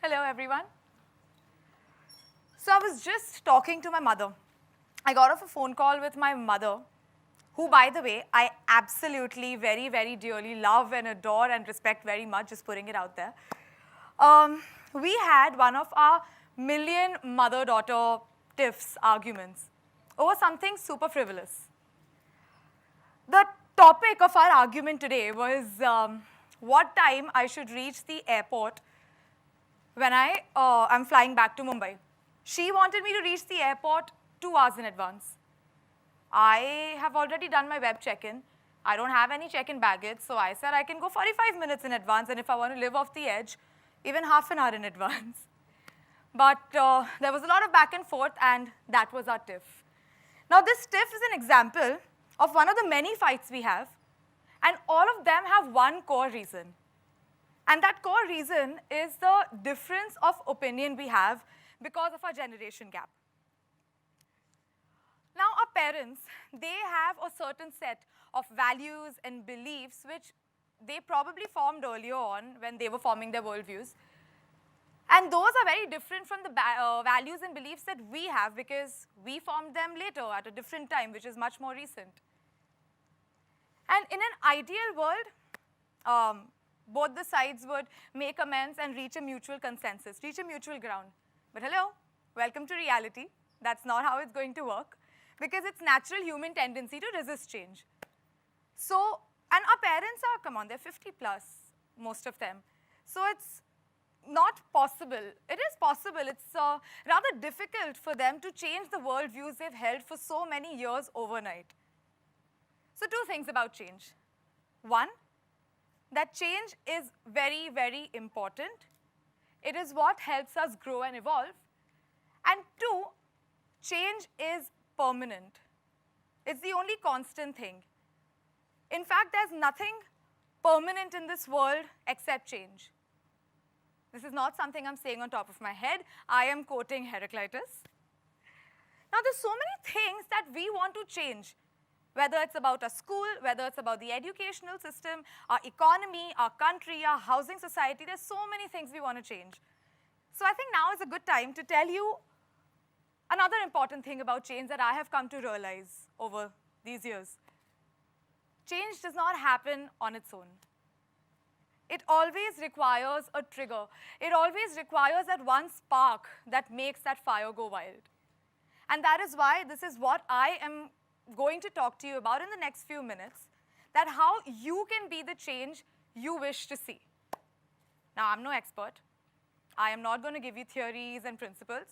Hello, everyone. So I was just talking to my mother. I got off a phone call with my mother, who, by the way, I absolutely very, very dearly love and adore and respect very much, just putting it out there. We had one of our million mother-daughter tiffs arguments over something super frivolous. The topic of our argument today was what time I should reach the airport when I'm flying back to Mumbai. She wanted me to reach the airport 2 hours in advance. I have already done my web check-in. I don't have any check-in baggage, so I said I can go 45 minutes in advance, and if I want to live off the edge, even half an hour in advance. But there was a lot of back and forth, and that was our tiff. Now, this tiff is an example of one of the many fights we have, and all of them have one core reason. And that core reason is the difference of opinion we have because of our generation gap. Now, our parents, they have a certain set of values and beliefs which they probably formed earlier on when they were forming their worldviews. And those are very different from the values and beliefs that we have because we formed them later at a different time, which is much more recent. And in an ideal world, both the sides would make amends and reach a mutual consensus, reach a mutual ground. But hello, welcome to reality. That's not how it's going to work because it's natural human tendency to resist change. So, and our parents are, come on, they're 50 plus, most of them. So it's not possible. It is possible. It's rather difficult for them to change the worldviews they've held for so many years overnight. So 2 things about change. One, that change is very, very important. It is what helps us grow and evolve. And 2, change is permanent. It's the only constant thing. In fact, there's nothing permanent in this world except change. This is not something I'm saying on top of my head. I am quoting Heraclitus. Now, there's so many things that we want to change, whether it's about a school, whether it's about the educational system, our economy, our country, our housing society. There's so many things we want to change. So I think now is a good time to tell you another important thing about change that I have come to realize over these years. Change does not happen on its own. It always requires a trigger. It always requires that one spark that makes that fire go wild. And that is why this is what I am going to talk to you about in the next few minutes, that how you can be the change you wish to see. Now, I'm no expert. I am not going to give you theories and principles.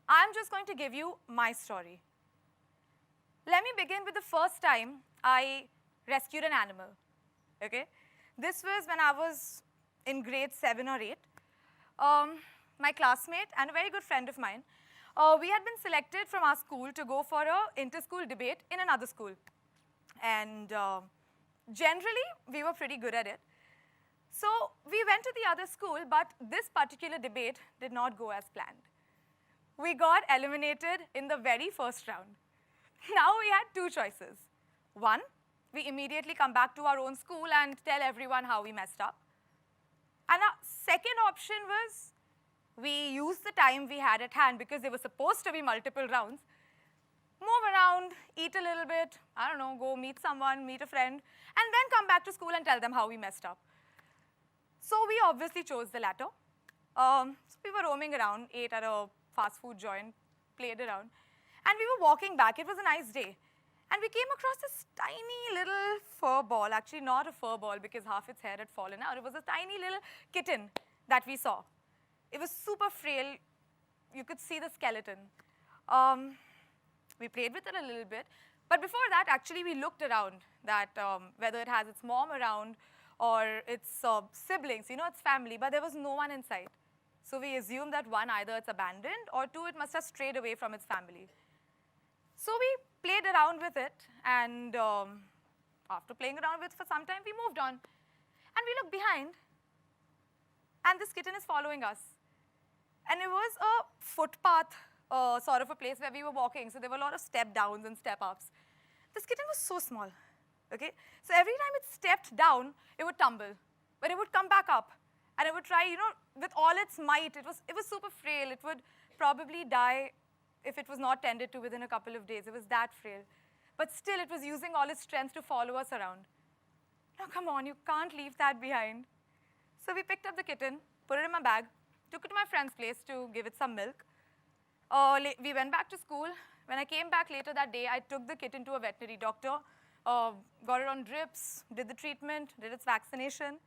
I'm just going to give you my story. Let me begin with the first time I rescued an animal, okay? This was when I was in grade 7 or 8. My classmate and a very good friend of mine, we had been selected from our school to go for an inter-school debate in another school. And generally, we were pretty good at it. So we went to the other school, but this particular debate did not go as planned. We got eliminated in the very first round. Now we had 2 choices. One, we immediately come back to our own school and tell everyone how we messed up. And our second option was we used the time we had at hand because there were supposed to be multiple rounds, move around, eat a little bit, I don't know, go meet someone, meet a friend, and then come back to school and tell them how we messed up. So we obviously chose the latter. So we were roaming around, ate at a fast food joint, played around, and we were walking back. It was a nice day. And we came across this tiny little fur ball, actually not a fur ball because half its hair had fallen out. It was a tiny little kitten that we saw. It was super frail. You could see the skeleton. We played with it a little bit. But before that, actually, we looked around that whether it has its mom around or its siblings, you know, its family, but there was no one in sight. So we assumed that 1, either it's abandoned, or 2, it must have strayed away from its family. So we played around with it, and after playing around with it for some time, we moved on. And we looked behind, and this kitten is following us. And it was a footpath sort of a place where we were walking, so there were a lot of step downs and step ups. This kitten was so small, okay? So every time it stepped down, it would tumble, but it would come back up. And it would try, with all its might. It was super frail. It would probably die if it was not tended to within a couple of days. It was that frail. But still, it was using all its strength to follow us around. Now, come on, you can't leave that behind. So we picked up the kitten, put it in my bag, took it to my friend's place to give it some milk. We went back to school. When I came back later that day, I took the kitten to a veterinary doctor, got it on drips, did the treatment, did its vaccination.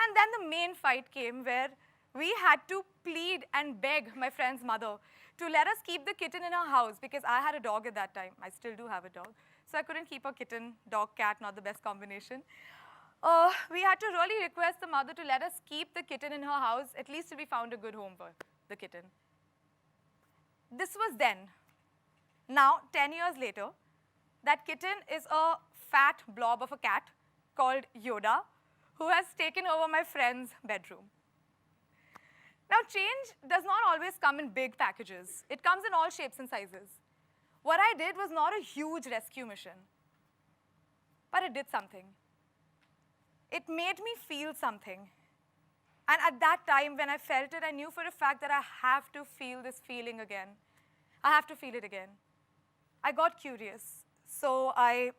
And then the main fight came where we had to plead and beg my friend's mother to let us keep the kitten in her house because I had a dog at that time. I still do have a dog. So I couldn't keep a kitten, dog, cat, not the best combination. We had to really request the mother to let us keep the kitten in her house, at least till we found a good home for the kitten. This was then. Now, 10 years later, that kitten is a fat blob of a cat called Yoda, who has taken over my friend's bedroom. Now, change does not always come in big packages. It comes in all shapes and sizes. What I did was not a huge rescue mission, but it did something. It made me feel something. And at that time, when I felt it, I knew for a fact that I have to feel this feeling again. I have to feel it again. I got curious, so I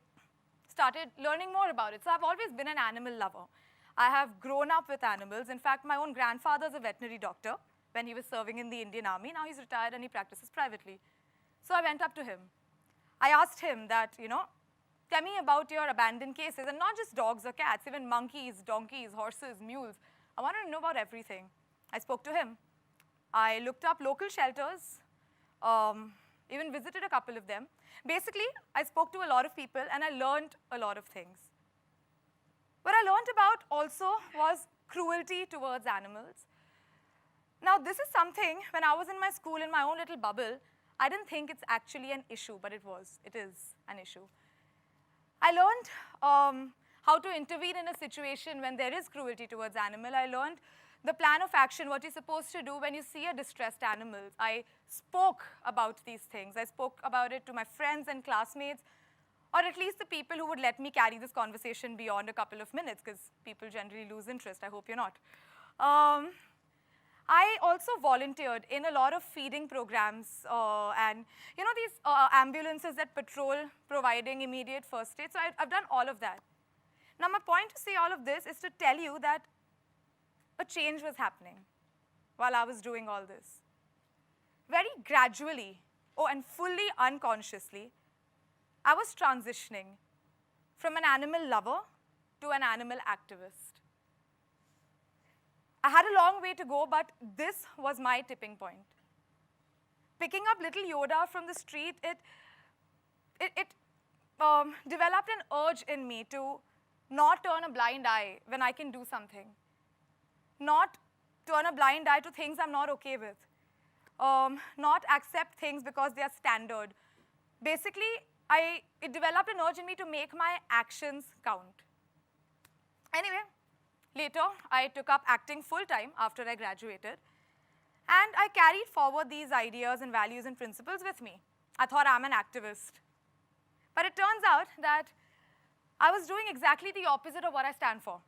started learning more about it. So I've always been an animal lover. I have grown up with animals. In fact, my own grandfather's a veterinary doctor when he was serving in the Indian Army. Now he's retired and he practices privately. So I went up to him. I asked him that, tell me about your abandoned cases, and not just dogs or cats, even monkeys, donkeys, horses, mules. I wanted to know about everything. I spoke to him. I looked up local shelters, even visited a couple of them. Basically, I spoke to a lot of people, and I learned a lot of things. What I learned about also was cruelty towards animals. Now, this is something, when I was in my school, in my own little bubble, I didn't think it's actually an issue, but it was. It is an issue. I learned how to intervene in a situation when there is cruelty towards animal. I learned the plan of action, what you're supposed to do when you see a distressed animal. I spoke about these things. I spoke about it to my friends and classmates, or at least the people who would let me carry this conversation beyond a couple of minutes, because people generally lose interest. I hope you're not. I also volunteered in a lot of feeding programs and, these ambulances that patrol providing immediate first aid. So I've done all of that. Now, my point to say all of this is to tell you that a change was happening while I was doing all this. Very gradually, and fully unconsciously, I was transitioning from an animal lover to an animal activist. I had a long way to go, but this was my tipping point. Picking up little Yoda from the street, it developed an urge in me to not turn a blind eye when I can do something. Not turn a blind eye to things I'm not okay with. Not accept things because they are standard. Basically, it developed an urge in me to make my actions count. Anyway, later, I took up acting full-time after I graduated, and I carried forward these ideas and values and principles with me. I thought I'm an activist. But it turns out that I was doing exactly the opposite of what I stand for.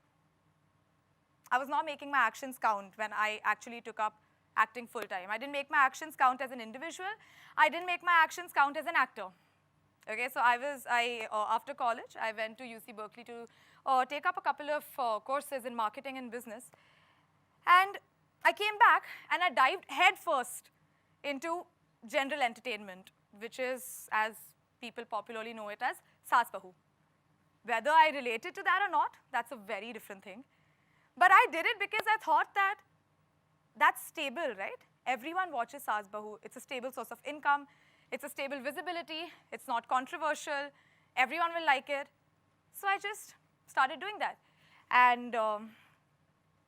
I was not making my actions count when I actually took up acting full-time. I didn't make my actions count as an individual. I didn't make my actions count as an actor. Okay, so after college, I went to UC Berkeley to take up a couple of courses in marketing and business. And I came back and I dived headfirst into general entertainment, which is, as people popularly know it as, Saas Bahu. Whether I related to that or not, that's a very different thing. But I did it because I thought that that's stable, right? Everyone watches Saas Bahu. It's a stable source of income. It's a stable visibility. It's not controversial. Everyone will like it. So I just started doing that. And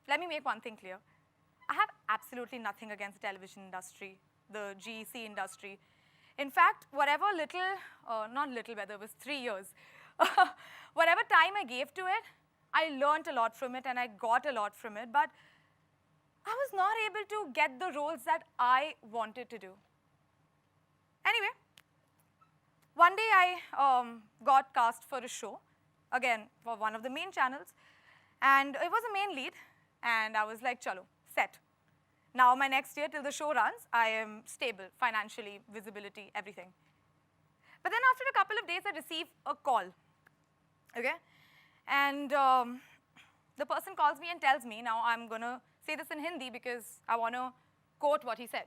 let me make one thing clear. I have absolutely nothing against the television industry, the GEC industry. In fact, whatever not little, whether it was 3 years, whatever time I gave to it, I learned a lot from it and I got a lot from it, but I was not able to get the roles that I wanted to do. Anyway, one day I got cast for a show, again, for one of the main channels, and it was a main lead, And I was like, chalo, set. Now my next year till the show runs, I am stable, financially, visibility, everything. But then after a couple of days, I receive a call, okay? And the person calls me and tells me, now I'm gonna say this in Hindi because I wanna quote what he said.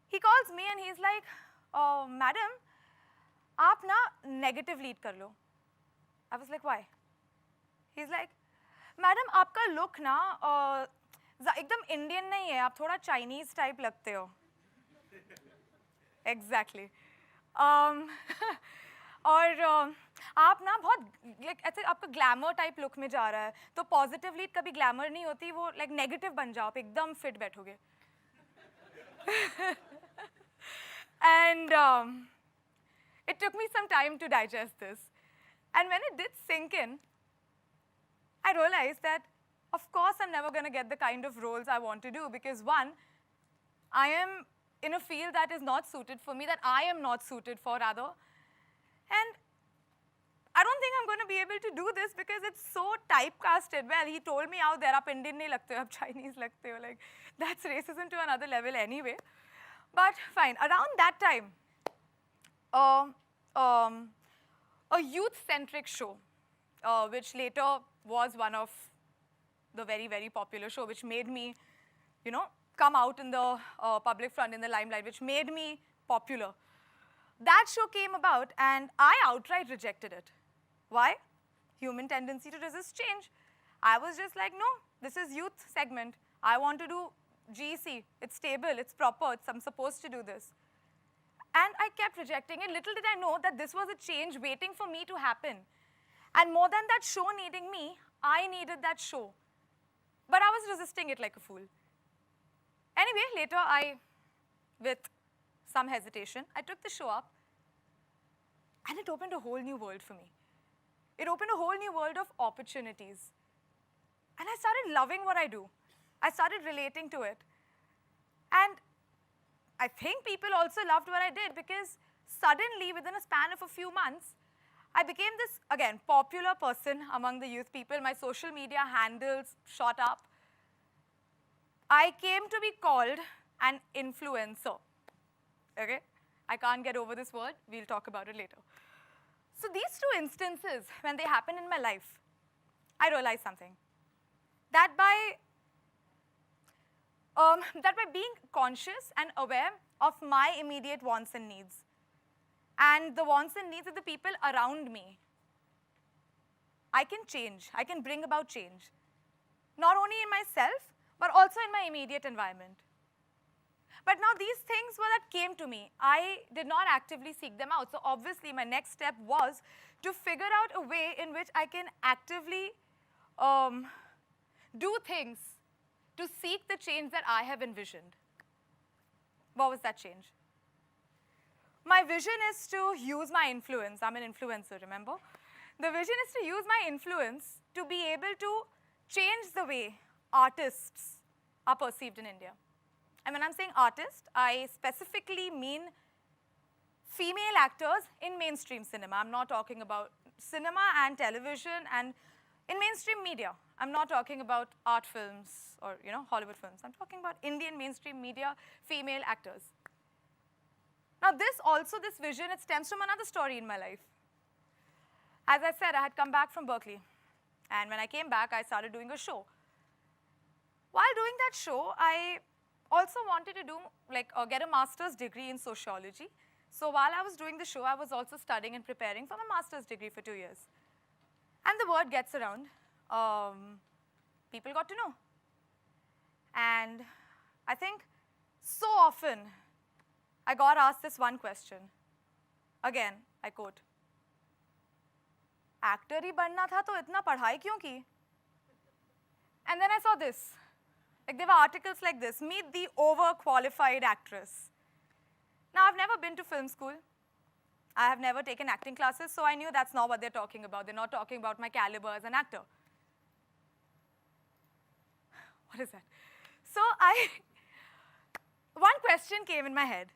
He calls me and he's like, madam, aap na negative lead kar lo. I was like, why? He's like, madam, aapka look na एकदम Indian नहीं है, आप थोड़ा Chinese type लगते हो. Exactly. और आप ना बहुत लाइक ऐसे आपका ग्लैमर टाइप लुक में जा रहा है, तो पॉजिटिव लीड कभी ग्लैमर नहीं होती, वो लाइक नेगेटिव बन जाओ, आप एकदम फिट बैठोगे. And it took me some time to digest this. And when it did sink in, I realized that of course I'm never going to get the kind of roles I want to do because one, I am in a field that is not suited for me, that I am not suited for rather. And I don't think I'm going to be able to do this because it's so typecasted. Well, he told me out there, aap Indian nahi lagte ho, aap Chinese lagte ho. Like, that's racism to another level anyway. But fine, around that time, a youth-centric show, which later was one of the very, very popular show, which made me, you know, come out in the public front, in the limelight, which made me popular. That show came about, and I outright rejected it. Why? Human tendency to resist change. I was just like, no, this is youth segment. I want to do GEC. It's stable, it's proper, I'm supposed to do this. And I kept rejecting it. Little did I know that this was a change waiting for me to happen. And more than that show needing me, I needed that show. But I was resisting it like a fool. Anyway, later with some hesitation, I took the show up, and it opened a whole new world for me. It opened a whole new world of opportunities. And I started loving what I do. I started relating to it. And I think people also loved what I did because suddenly, within a span of a few months, I became this, again, popular person among the youth people. My social media handles shot up. I came to be called an influencer. Okay? I can't get over this word. We'll talk about it later. So these two instances, when they happen in my life, I realized something. That by being conscious and aware of my immediate wants and needs, and the wants and needs of the people around me, I can change. I can bring about change. Not only in myself, but also in my immediate environment. But now these things that came to me, I did not actively seek them out. So obviously my next step was to figure out a way in which I can actively do things to seek the change that I have envisioned. What was that change? My vision is to use my influence. I'm an influencer, remember? The vision is to use my influence to be able to change the way artists are perceived in India. And when I'm saying artist, I specifically mean female actors in mainstream cinema. I'm not talking about cinema and television and in mainstream media. I'm not talking about art films or, you know, Hollywood films. I'm talking about Indian mainstream media, female actors. Now this vision, it stems from another story in my life. As I said, I had come back from Berkeley. And when I came back, I started doing a show. While doing that show, I also wanted to do, get a master's degree in sociology. So while I was doing the show, I was also studying and preparing for my master's degree for 2 years. And the word gets around. People got to know. And I think so often, I got asked this one question. Again, I quote, "Actor ही बनना था तो इतना पढ़ाई क्यों की?" And then I saw this. There were articles like this, "Meet the overqualified actress." Now, I've never been to film school. I have never taken acting classes, so I knew that's not what they're talking about. They're not talking about my caliber as an actor. What is that? So one question came in my head.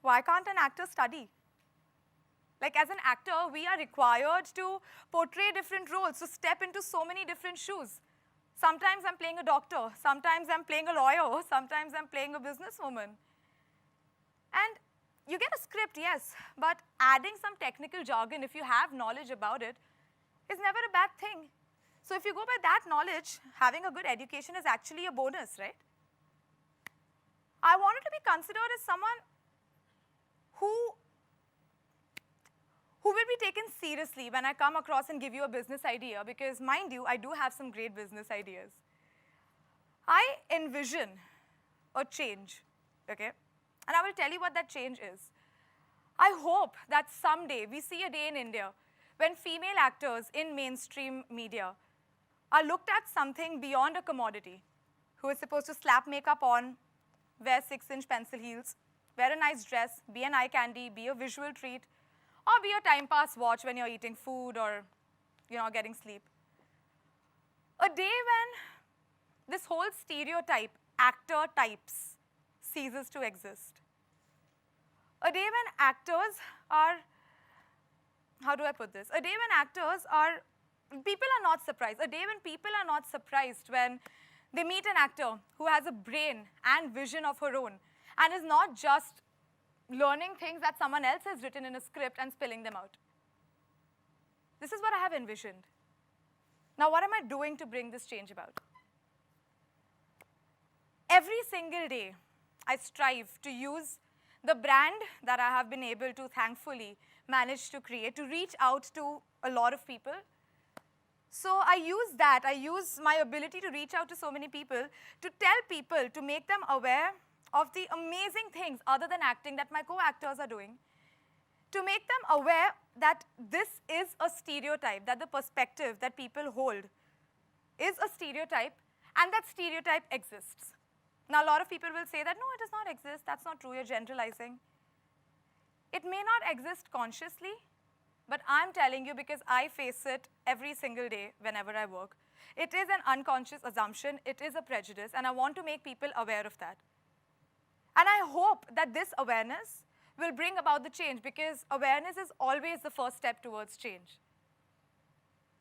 Why can't an actor study? As an actor, we are required to portray different roles, to step into so many different shoes. Sometimes I'm playing a doctor. Sometimes I'm playing a lawyer. Sometimes I'm playing a businesswoman. And you get a script, yes, but adding some technical jargon, if you have knowledge about it, is never a bad thing. So if you go by that knowledge, having a good education is actually a bonus, right? I wanted to be considered as someone who will be taken seriously when I come across and give you a business idea, because mind you, I do have some great business ideas. I envision a change, okay? And I will tell you what that change is. I hope that someday we see a day in India when female actors in mainstream media are looked at something beyond a commodity, who is supposed to slap makeup on, wear 6-inch pencil heels, wear a nice dress, be an eye candy, be a visual treat, or be a time pass watch when you're eating food or getting sleep. A day when this whole stereotype, actor types, ceases to exist. A day when actors are, how do I put this? A day when actors are, people are not surprised. A day when people are not surprised when they meet an actor who has a brain and vision of her own and is not just learning things that someone else has written in a script and spilling them out. This is what I have envisioned. Now, what am I doing to bring this change about? Every single day, I strive to use the brand that I have been able to, thankfully, manage to create to reach out to a lot of people. So I use that. I use my ability to reach out to so many people to tell people, to make them aware of the amazing things other than acting that my co-actors are doing, to make them aware that this is a stereotype, that the perspective that people hold is a stereotype, and that stereotype exists. Now, a lot of people will say that, no, it does not exist. That's not true. You're generalizing. It may not exist consciously, but I'm telling you because I face it every single day whenever I work. It is an unconscious assumption. It is a prejudice, and I want to make people aware of that. And I hope that this awareness will bring about the change, because awareness is always the first step towards change.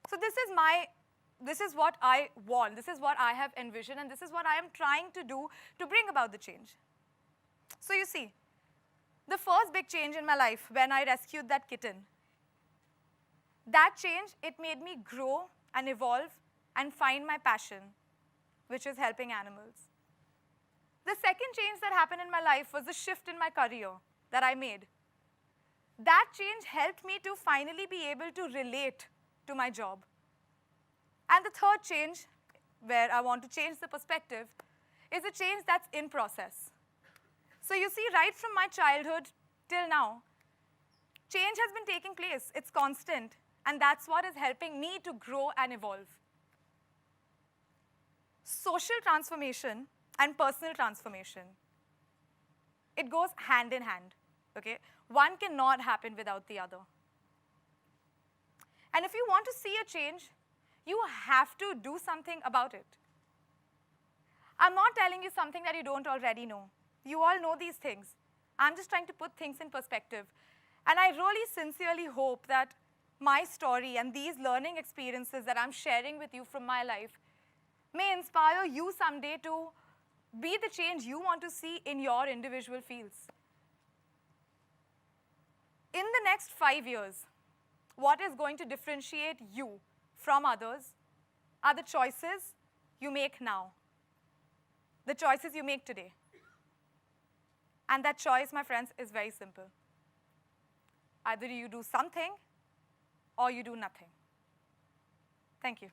So this is what I want. This is what I have envisioned, and this is what I am trying to do to bring about the change. So you see, the first big change in my life when I rescued that kitten, that change, it made me grow and evolve and find my passion, which is helping animals. The second change that happened in my life was the shift in my career that I made. That change helped me to finally be able to relate to my job. And the third change, where I want to change the perspective, is a change that's in process. So you see, right from my childhood till now, change has been taking place. It's constant. And that's what is helping me to grow and evolve. Social transformation and personal transformation, it goes hand in hand, okay? One cannot happen without the other. And if you want to see a change, you have to do something about it. I'm not telling you something that you don't already know. You all know these things. I'm just trying to put things in perspective. And I really sincerely hope that my story and these learning experiences that I'm sharing with you from my life may inspire you someday to be the change you want to see in your individual fields. In the next 5 years, what is going to differentiate you from others are the choices you make now, the choices you make today. And that choice, my friends, is very simple. Either you do something or you do nothing. Thank you.